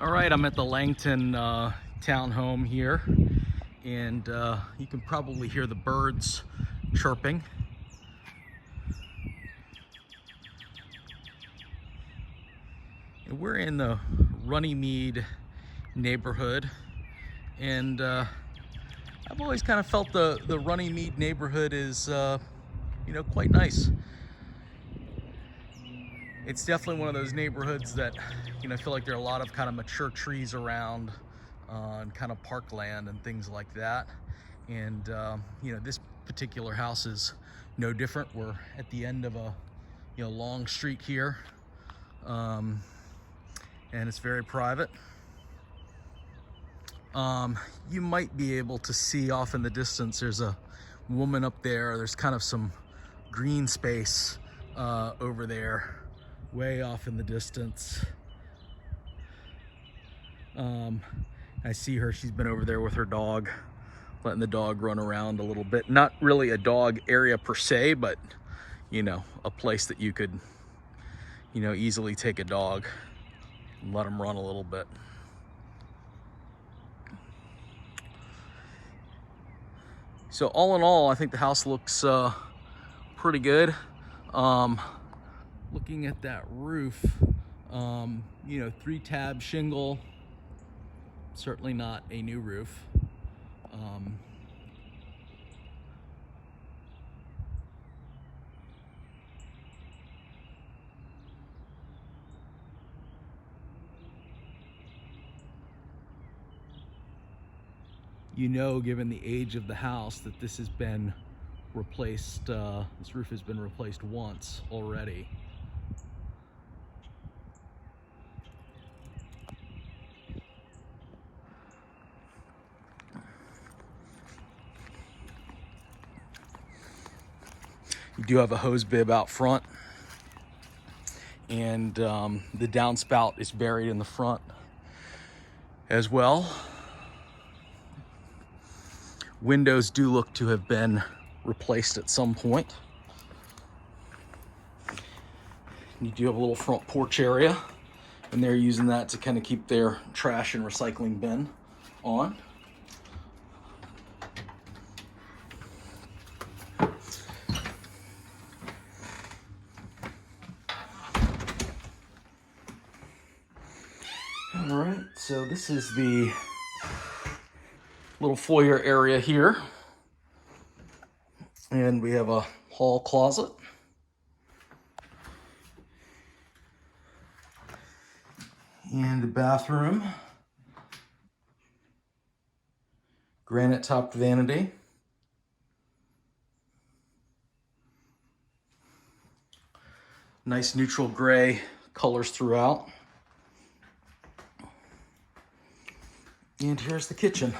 All right, I'm at the Langton townhome here, and you can probably hear the birds chirping. And we're in the Runnymede neighborhood, and I've always kind of felt the Runnymede neighborhood is, quite nice. It's definitely one of those neighborhoods that, I feel like there are a lot of kind of mature trees around and kind of parkland and things like that. And, this particular house is no different. We're at the end of a, long street here. And it's very private. You might be able to see off in the distance, there's a woman up there. There's kind of some green space over there, way off in the distance. I see her, she's been over there with her dog, letting the dog run around a little bit. Not really a dog area per se, but a place that you could, easily take a dog and let him run a little bit. So all in all, I think the house looks pretty good. Looking at that roof, 3-tab shingle, certainly not a new roof. Given the age of the house, that this has been replaced, this roof has been replaced once already. You do have a hose bib out front, and the downspout is buried in the front as well. Windows do look to have been replaced at some point. You do have a little front porch area, and they're using that to kind of keep their trash and recycling bin on. All right, so this is the little foyer area here, and we have a hall closet, and a bathroom, granite topped vanity, nice neutral gray colors throughout, and here's the kitchen.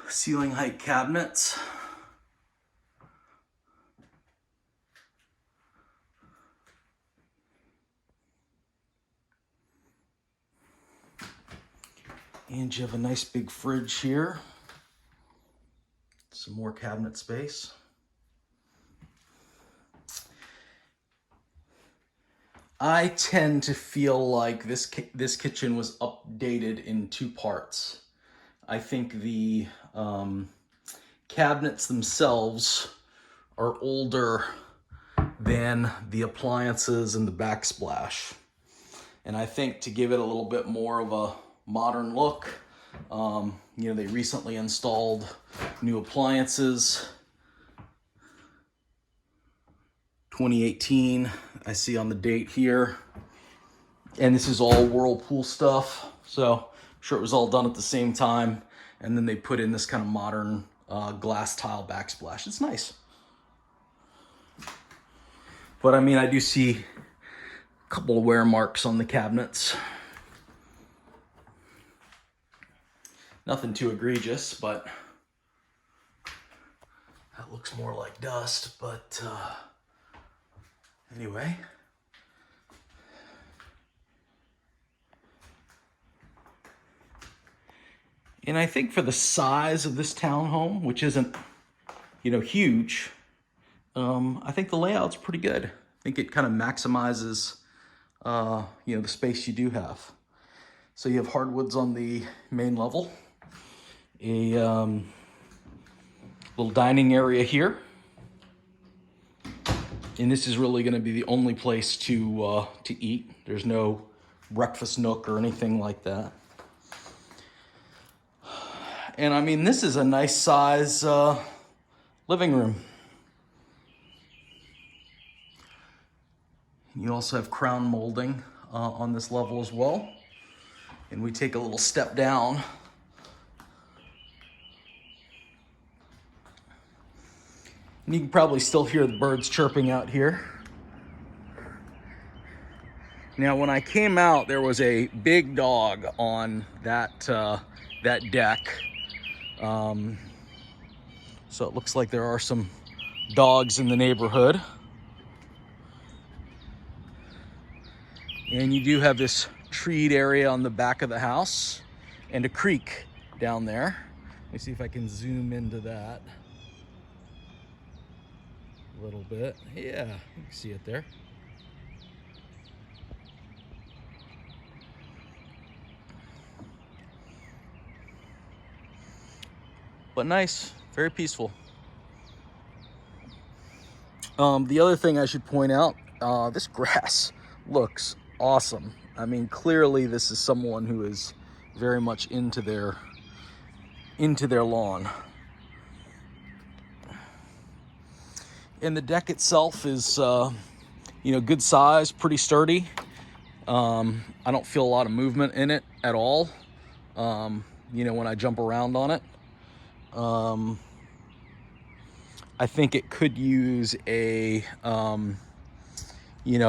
Ceiling height cabinets. And you have a nice big fridge here. Some more cabinet space. I tend to feel like this kitchen was updated in two parts. I think the cabinets themselves are older than the appliances and the backsplash. And I think to give it a little bit more of a modern look, they recently installed new appliances. 2018, I see on the date here. And this is all Whirlpool stuff. So I'm sure it was all done at the same time. And then they put in this kind of modern glass tile backsplash. It's nice. But I do see a couple of wear marks on the cabinets. Nothing too egregious, but that looks more like dust. But anyway. And I think for the size of this townhome, which isn't, huge, I think the layout's pretty good. I think it kind of maximizes, the space you do have. So you have hardwoods on the main level, a little dining area here, and this is really going to be the only place to eat. There's no breakfast nook or anything like that. And I mean, this is a nice size living room. You also have crown molding on this level as well. And we take a little step down. And you can probably still hear the birds chirping out here. Now, when I came out, there was a big dog on that deck. So it looks like there are some dogs in the neighborhood. And you do have this treed area on the back of the house and a creek down there. Let me see if I can zoom into that a little bit. Yeah, you can see it there. But nice, very peaceful. The other thing I should point out, this grass looks awesome. I mean, clearly this is someone who is very much into their lawn. And the deck itself is, good size, pretty sturdy. I don't feel a lot of movement in it at all, when I jump around on it. I think it could use a,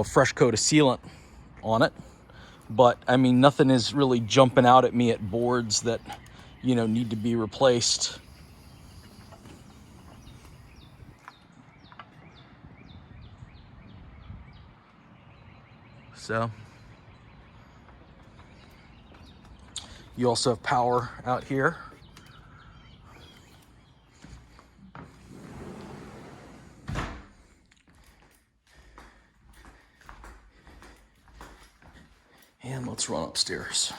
fresh coat of sealant on it. But, I mean, nothing is really jumping out at me at boards that, need to be replaced. So, you also have power out here. And let's run upstairs.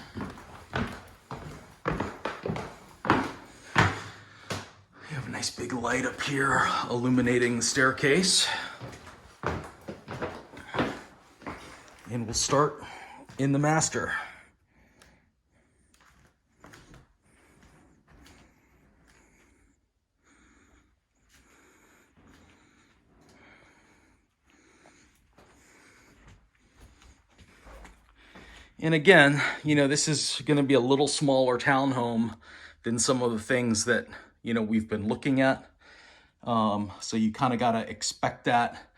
You have a nice big light up here illuminating the staircase. And we'll start in the master. And again, this is going to be a little smaller townhome than some of the things that, we've been looking at. So you kind of got to expect that,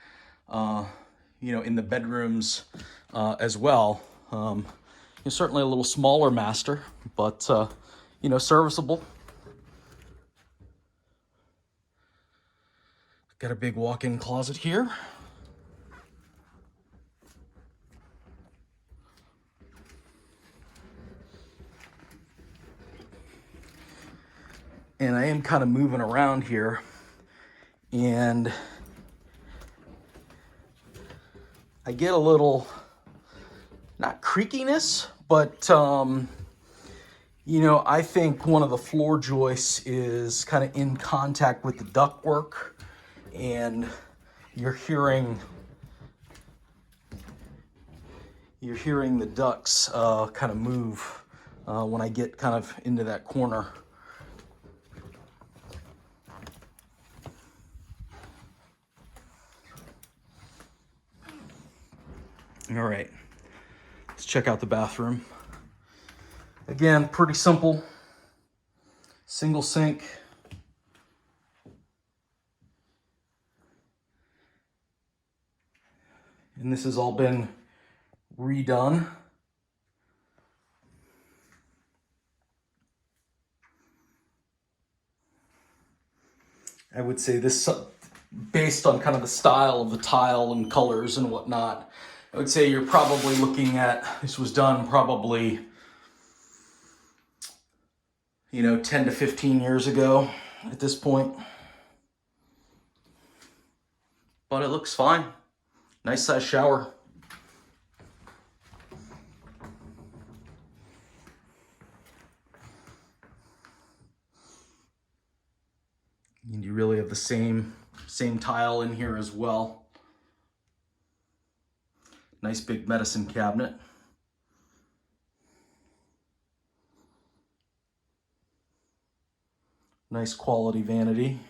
in the bedrooms as well. Certainly a little smaller master, but, serviceable. Got a big walk-in closet here. And I am kind of moving around here, and I get a little, not creakiness, but, I think one of the floor joists is kind of in contact with the ductwork, and you're hearing the ducts kind of move when I get kind of into that corner. All right, let's check out the bathroom. Again, pretty simple. Single sink. And this has all been redone. I would say this, based on kind of the style of the tile and colors and whatnot, I would say you're probably looking at, this was done probably, 10 to 15 years ago at this point. but it looks fine. Nice size shower. And you really have the same tile in here as well. Nice big medicine cabinet. Nice quality vanity.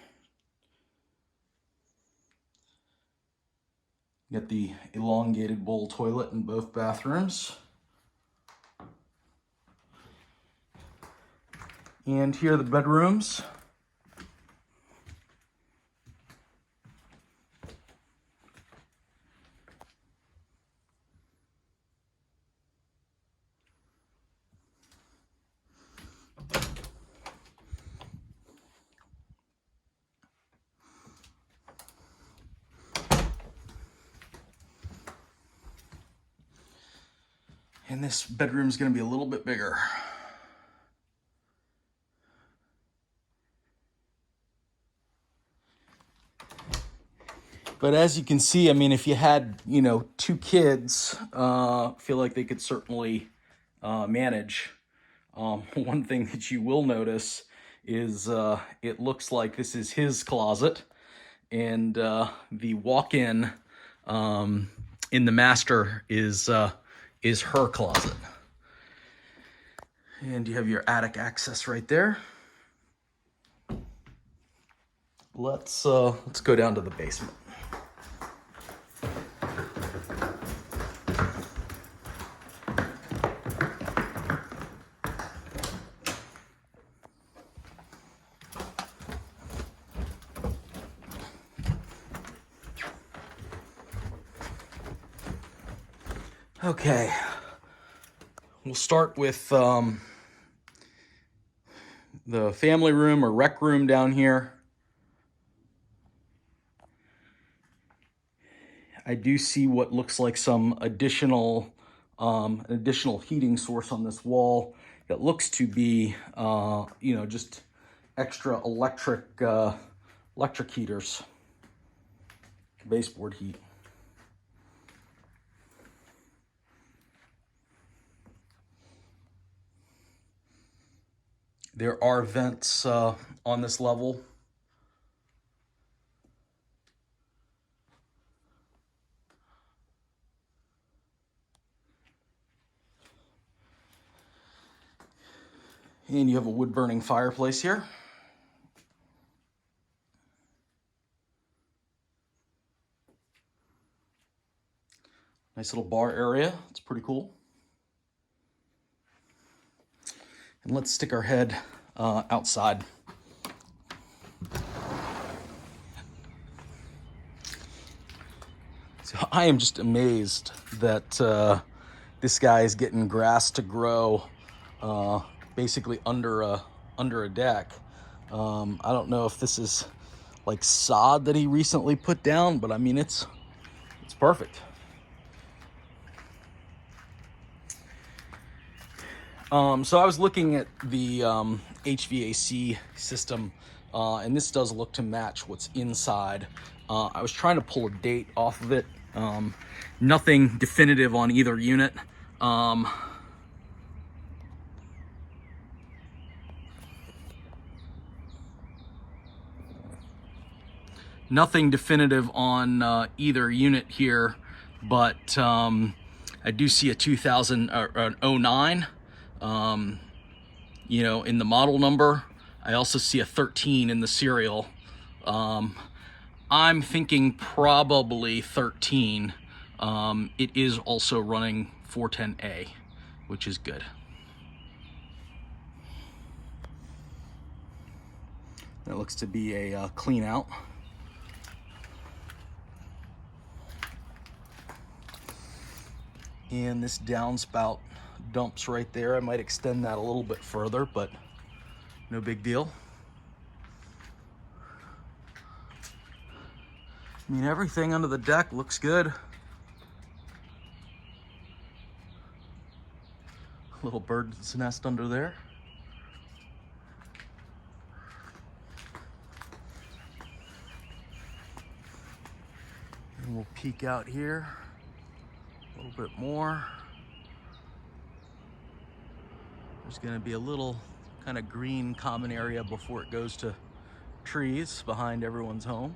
You got the elongated bowl toilet in both bathrooms. And here are the bedrooms. And this bedroom is going to be a little bit bigger. But as you can see, I mean, if you had, you know, 2 kids, feel like they could certainly manage. One thing that you will notice is it looks like this is his closet, and the walk-in in the master is her closet. And you have your attic access right there. Let's go down to the basement. Okay, we'll start with the family room or rec room down here. I do see what looks like some additional heating source on this wall. It looks to be, you know, just extra electric heaters, baseboard heat. There are vents on this level. And you have a wood-burning fireplace here. Nice little bar area. It's pretty cool. And let's stick our head outside. So I am just amazed that this guy is getting grass to grow basically under a deck. I don't know if this is like sod that he recently put down, but I mean it's perfect. So I was looking at the HVAC system, and this does look to match what's inside. I was trying to pull a date off of it. Nothing definitive on either unit. Nothing definitive on either unit here, but I do see a 2000 or an 09. You know, in the model number. I also see a 13 in the serial. I'm thinking probably 13. It is also running 410A, which is good. That looks to be a clean out. And this downspout dumps right there. I might extend that a little bit further, but no big deal. I mean, everything under the deck looks good. Little bird's nest under there. And we'll peek out here a little bit more. There's going to be a little kind of green common area before it goes to trees behind everyone's home.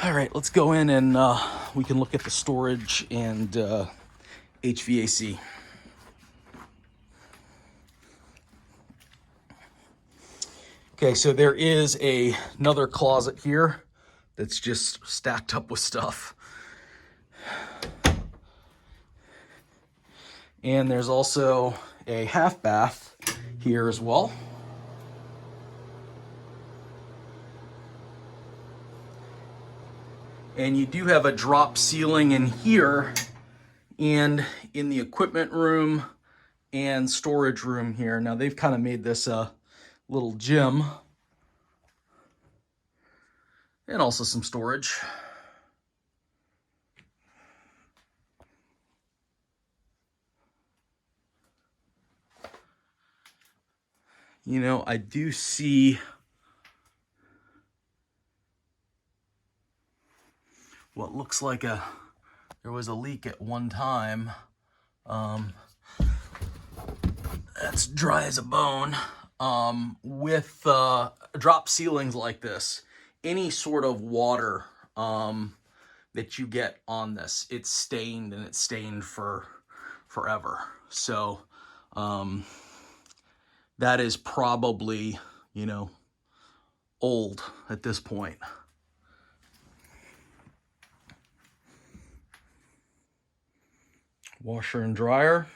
All right, let's go in and we can look at the storage and HVAC. Okay, so there is another closet here that's just stacked up with stuff. And there's also a half bath here as well. And you do have a drop ceiling in here and in the equipment room and storage room here. Now they've kind of made this a little gym and also some storage. You know, I do see what looks like there was a leak at one time. That's dry as a bone. With drop ceilings like this, any sort of water that you get on this, it's stained, and it's stained for forever. So that is probably, you know, old at this point. Washer and dryer.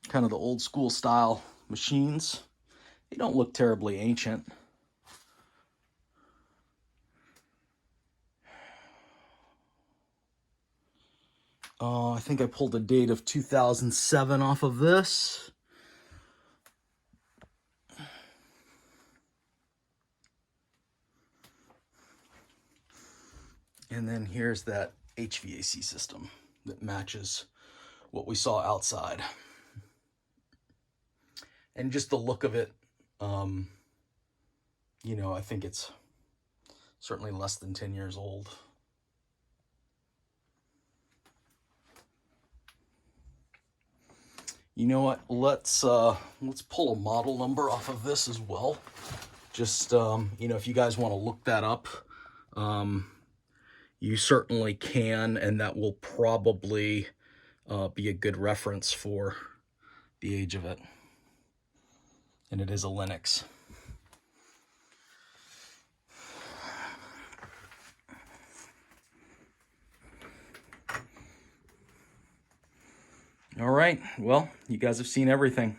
Kind of the old school style machines. They don't look terribly ancient. I think I pulled a date of 2007 off of this. And then here's that HVAC system that matches what we saw outside. And just the look of it, you know, I think it's certainly less than 10 years old. You know what? Let's pull a model number off of this as well. Just you know, if you guys want to look that up, you certainly can, and that will probably be a good reference for the age of it. And it is a Linux. All right, well, you guys have seen everything.